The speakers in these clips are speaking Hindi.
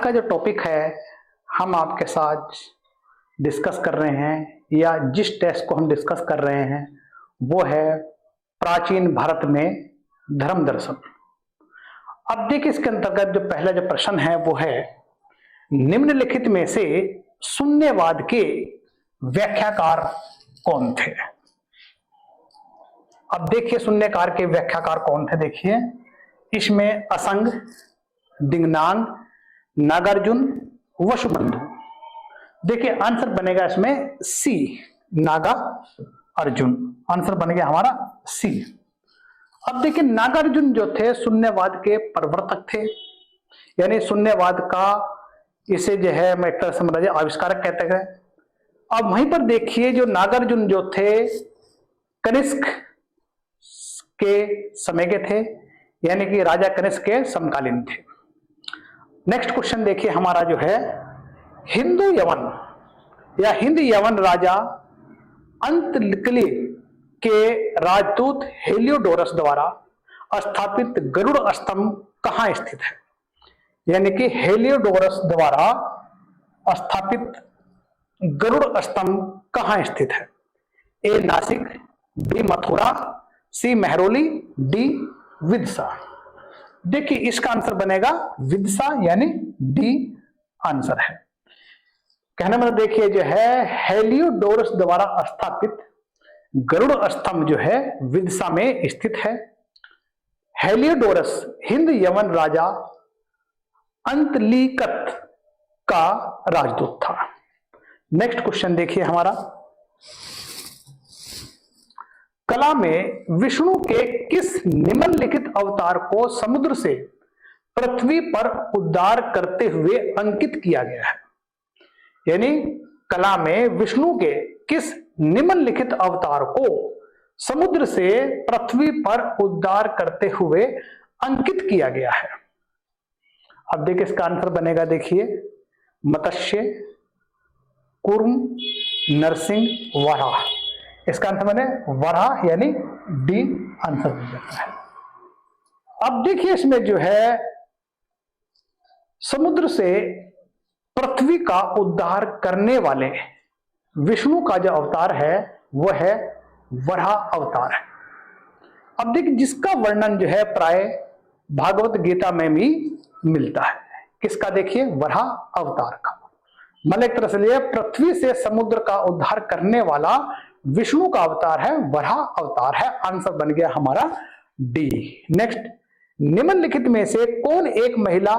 का जो टॉपिक है हम आपके साथ डिस्कस कर रहे हैं, या जिस टेस्ट को हम डिस्कस कर रहे हैं वो है प्राचीन भारत में धर्म दर्शन। अब देखिए, इसके अंतर्गत जो पहला जो प्रश्न है वो है, निम्नलिखित में से शून्यवाद के व्याख्याकार कौन थे। अब देखिए, शून्यकार के व्याख्याकार कौन थे। देखिए, इसमें असंग, दिंगनांग, नागार्जुन, वसुबंधु। देखिए आंसर बनेगा इसमें सी, नागा अर्जुन। आंसर बन गया हमारा सी। अब देखिए, नागार्जुन जो थे शून्यवाद के प्रवर्तक थे, यानी शून्यवाद का इसे जो है मैं एक तरह से समझिए आविष्कारक कहते हैं। अब वहीं पर देखिए, जो नागार्जुन जो थे कनिष्क के समय के थे, यानी कि राजा कनिष्क के समकालीन थे। नेक्स्ट क्वेश्चन देखिए हमारा जो है, हिंदू यवन या हिंद यवन राजा अंतलिकली के राजदूत हेलियोडोरस द्वारा स्थापित गरुड़ स्तंभ कहां स्थित है। यानी कि हेलियोडोरस द्वारा स्थापित गरुड़ स्तंभ कहां स्थित है। ए नासिक, बी मथुरा, सी मेहरौली, डी विदिशा। देखिए इसका आंसर बनेगा विदिशा, यानी डी आंसर है। कहने मतलब देखिए जो है, हेलियोडोरस द्वारा स्थापित गरुड़ स्तंभ जो है विदिशा में स्थित है। हेलियोडोरस हिंद यवन राजा अंतलिकत का राजदूत था। नेक्स्ट क्वेश्चन देखिए हमारा, कला में विष्णु के किस निम्नलिखित अवतार को समुद्र से पृथ्वी पर उद्धार करते हुए अंकित किया गया है। यानी कला में विष्णु के किस निम्नलिखित अवतार को समुद्र से पृथ्वी पर उद्धार करते हुए अंकित किया गया है। अब देखिए इसका आंसर बनेगा, देखिए मत्स्य, कूर्म, नरसिंह, वराह। इसका आंसर बने वराह, यानी डी आंसर बन जाता है। अब देखिए इसमें जो है, समुद्र से पृथ्वी का उद्धार करने वाले विष्णु का जो अवतार है वह है वराह अवतार है। अब देखिए जिसका वर्णन जो है प्राय भागवत गीता में भी मिलता है। किसका? देखिए वराह अवतार का। मतलब एक तरह से लिए पृथ्वी से समुद्र का उद्धार करने वाला विष्णु का अवतार है, वराह अवतार है। आंसर बन गया हमारा डी। नेक्स्ट, निम्नलिखित में से कौन एक महिला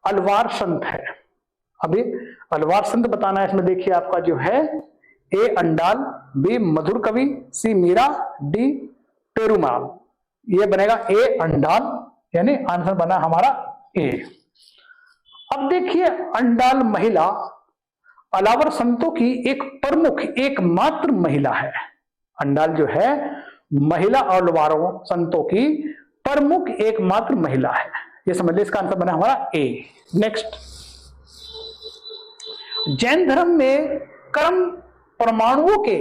अलवार संत है। अभी अलवार संत बताना है। इसमें देखिए आपका जो है, ए अंडाल, बी मधुर कवि, सी मीरा, डी पेरुमाल। ये बनेगा ए अंडाल, यानी आंसर बना हमारा ए। अब देखिए, अंडाल महिला अलावर संतों की एक प्रमुख एकमात्र महिला है। अंडाल जो है महिला अलवारों संतों की प्रमुख एकमात्र महिला है। ये समझ लीजिए, इसका आंसर बना हमारा ए। नेक्स्ट, जैन धर्म में कर्म परमाणुओं के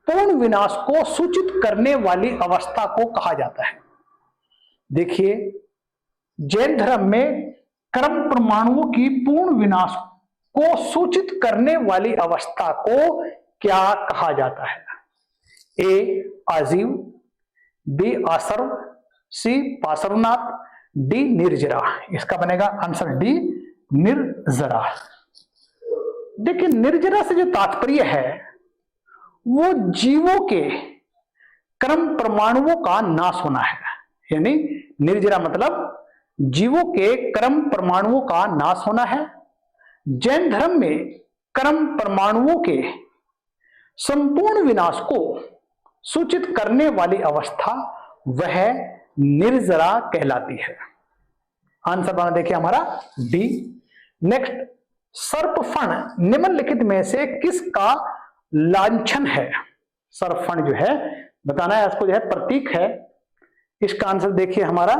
पूर्ण विनाश को सूचित करने वाली अवस्था को कहा जाता है। देखिए, जैन धर्म में कर्म परमाणुओं की पूर्ण विनाश को सूचित करने वाली अवस्था को क्या कहा जाता है। ए आजीव, बी आसर्व, सी पार्श्वनाथ, डी निर्जरा। इसका बनेगा आंसर डी निर्जरा। देखिए, निर्जरा से जो तात्पर्य है वो जीवों के कर्म परमाणुओं का नाश होना है। यानी निर्जरा मतलब जीवों के कर्म परमाणुओं का नाश होना है। जैन धर्म में कर्म परमाणुओं के संपूर्ण विनाश को सूचित करने वाली अवस्था वह निर्जरा कहलाती है। आंसर बना देखिए हमारा डी। नेक्स्ट, सर्पफण निम्नलिखित में से किसका लांछन है। सर्पफण जो है बताना है, इसको जो है प्रतीक है। इसका आंसर देखिए हमारा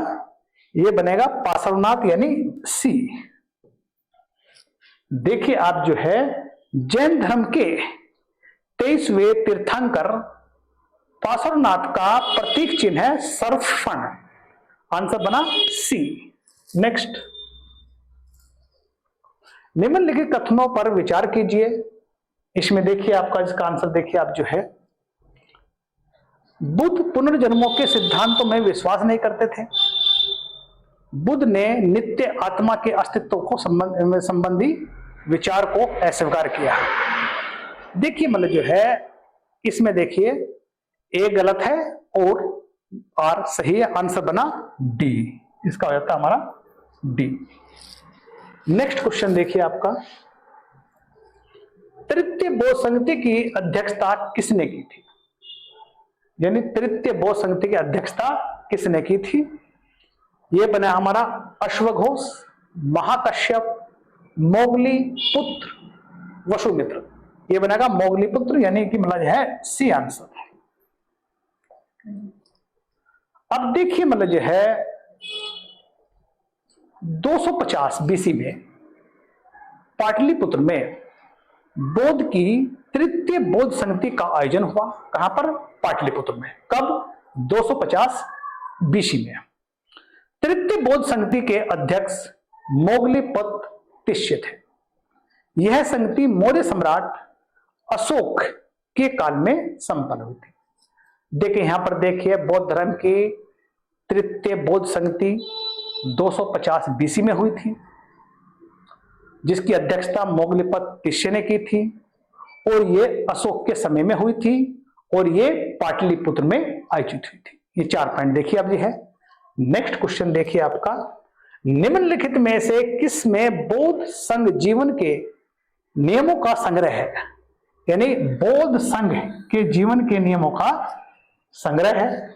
ये बनेगा पार्श्वनाथ, यानी सी। देखिए आप जो है, जैन धर्म के 23वें तीर्थंकर पार्श्वनाथ का प्रतीक चिन्ह है सर्पफण। आंसर बना सी। नेक्स्ट, निम्नलिखित कथनों पर विचार कीजिए। इसमें देखिए आपका इसका आंसर देखिए आप जो है, बुद्ध पुनर्जन्मों के सिद्धांतों में विश्वास नहीं करते थे। बुद्ध ने नित्य आत्मा के अस्तित्व को संबंधी विचार को अस्वीकार किया। देखिए मतलब जो है इसमें देखिए ए गलत है और आर सही है, आंसर बना डी, इसका हो जाता है हमारा डी। नेक्स्ट क्वेश्चन देखिए आपका, तृतीय बौद्ध संगति की अध्यक्षता किसने की थी? यानी तृतीय बौद्ध संगति की अध्यक्षता किसने की थी? यह बना हमारा अश्वघोष, महाकश्यप, मोगली पुत्र, वसुमित्र। यह बनेगा मोगली पुत्र, यानी कि मतलब है सी आंसर। अब देखिए मतलब जो है 250 बीसी में पाटलिपुत्र में बौद्ध की तृतीय बौद्ध संगति का आयोजन हुआ। कहां पर? पाटलिपुत्र में। कब? 250 बीसी में। तृतीय बौद्ध संगति के अध्यक्ष मोगलीपत तिष्य थे। यह संगति मौर्य सम्राट अशोक के काल में संपन्न हुई थी। देखिए यहां पर देखिए बौद्ध धर्म की तृतीय बौद्ध संगति 250 बीसी में हुई थी, जिसकी अध्यक्षता मोगलीपत तिष्य ने की थी, और ये अशोक के समय में हुई थी, और ये पाटलिपुत्र में आयोजित हुई थी। ये 4 पॉइंट देखिए आप जी है। नेक्स्ट क्वेश्चन देखिए आपका, निम्नलिखित में से किस में बौद्ध संघ जीवन के नियमों का संग्रह है? यानी बौद्ध संघ के जीवन के नियमों का संग्रह है।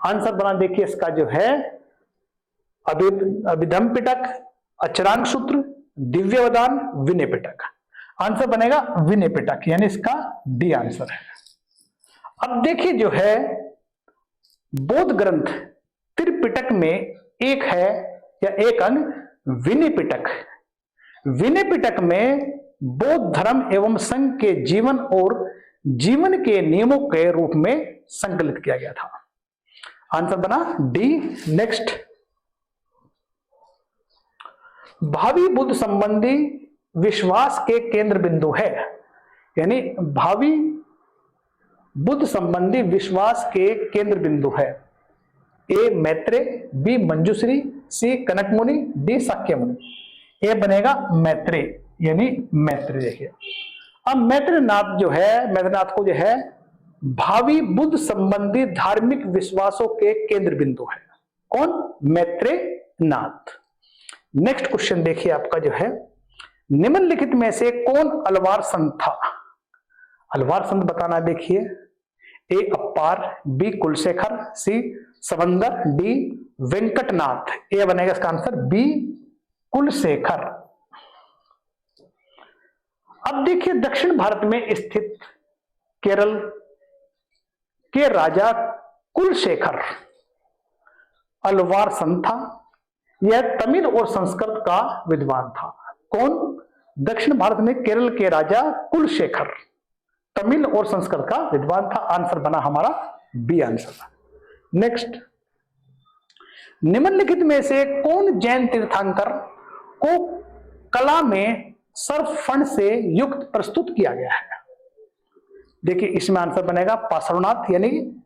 आंसर बना देखिए इसका जो है, अभिधम पिटक, अचरांग सूत्र, दिव्यवदान, विनय पिटक। आंसर बनेगा विनय पिटक, यानी इसका डी आंसर है। अब देखिए जो है बौद्ध ग्रंथ त्रिपिटक में एक है या एक अंग विनय पिटक। विनय पिटक में बौद्ध धर्म एवं संघ के जीवन और जीवन के नियमों के रूप में संकलित किया गया था। आंसर बना डी। नेक्स्ट, भावी बुद्ध संबंधी विश्वास के केंद्र बिंदु है। यानी भावी बुद्ध संबंधी विश्वास के केंद्र बिंदु है। ए मैत्रेय, बी मंजूश्री, सी कनक मुनि, डी शाक्य मुनि। ए बनेगा मैत्रेय, यानी मैत्रेय। देखिए अब मैत्रेयनाथ जो है, मैत्रेयनाथ को जो है भावी बुद्ध संबंधी धार्मिक विश्वासों के केंद्र बिंदु है। कौन? मैत्रेयनाथ। नेक्स्ट क्वेश्चन देखिए आपका जो है, निम्नलिखित में से कौन अलवार संत था? अलवार संत बताना देखिए, ए अप्पार, बी कुलशेखर, सी समंदर, डी वेंकटनाथ। ए बनेगा इसका आंसर बी कुलशेखर। अब देखिए दक्षिण भारत में स्थित केरल के राजा कुलशेखर अलवार संत था। यह तमिल और संस्कृत का विद्वान था। कौन? दक्षिण भारत में केरल के राजा कुलशेखर तमिल और संस्कृत का विद्वान था। आंसर बना हमारा बी आंसर। नेक्स्ट, निम्नलिखित में से कौन जैन तीर्थंकर को कला में सर्वफण से युक्त प्रस्तुत किया गया है? देखिए इसमें आंसर बनेगा पार्श्वनाथ, यानी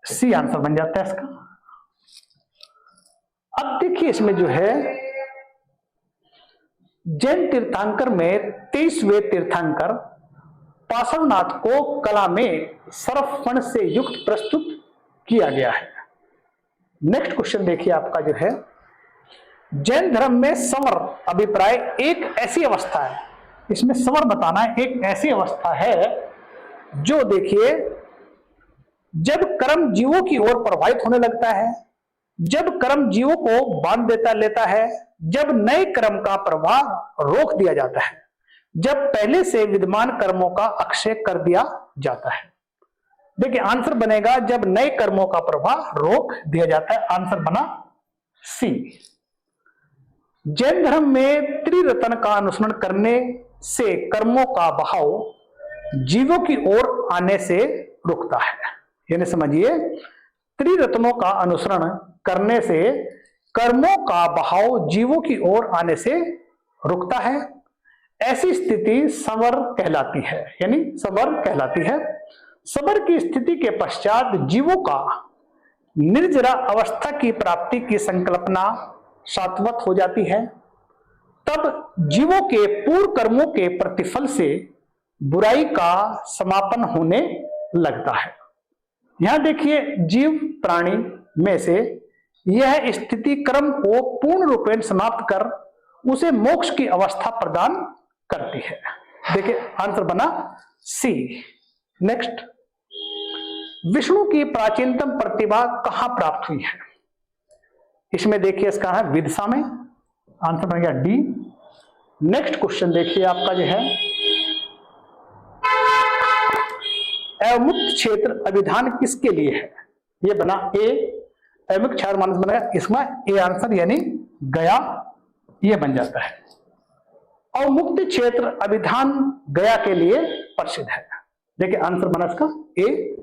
सी आंसर बन जाता है इसका। अब देखिए इसमें जो है जैन तीर्थंकर में 23वें तीर्थंकर पार्श्वनाथ को कला में सर्वफण से युक्त प्रस्तुत किया गया है। नेक्स्ट क्वेश्चन देखिए आपका जो है, जैन धर्म में संवर अभिप्राय एक ऐसी अवस्था है, इसमें संवर बताना है, एक ऐसी अवस्था है जो देखिए जब कर्म जीवों की ओर प्रवाहित होने लगता है, जब कर्म जीवों को बांध देता लेता है, जब नए कर्म का प्रवाह रोक दिया जाता है, जब पहले से विद्यमान कर्मों का अक्षय कर दिया जाता है। देखिए आंसर बनेगा जब नए कर्मों का प्रवाह रोक दिया जाता है। आंसर बना सी। जैन धर्म में त्रिरत्न का अनुसरण करने से कर्मों का बहाव जीवों की ओर आने से रुकता है। यानी समझिए त्रिरत्नों का अनुसरण करने से कर्मों का बहाव जीवों की ओर आने से रुकता है। ऐसी स्थिति सबर कहलाती है, यानी सबर कहलाती है। सबर की स्थिति के पश्चात जीवों का निर्जरा अवस्था की प्राप्ति की संकल्पना शाश्वत हो जाती है। तब जीवों के पूर्व कर्मों के प्रतिफल से बुराई का समापन होने लगता है। यहां देखिए, जीव प्राणी में से यह स्थिति कर्म को पूर्ण रूपेण समाप्त कर उसे मोक्ष की अवस्था प्रदान करती है। देखिए आंसर बना सी। नेक्स्ट, विष्णु की प्राचीनतम प्रतिभा कहां प्राप्त हुई है? इसमें देखिए इसका है विदिशा में, आंसर बन गया डी। नेक्स्ट क्वेश्चन देखिए आपका जो है, अवमुक्त क्षेत्र अभिधान किसके लिए है? ये बना ए, अवमुक्त क्षेत्र मानस बनेगा इसमें ए आंसर यानी गया, ये बन जाता है। अवमुक्त क्षेत्र अभिधान गया के लिए प्रसिद्ध है। देखिए आंसर बना इसका ए।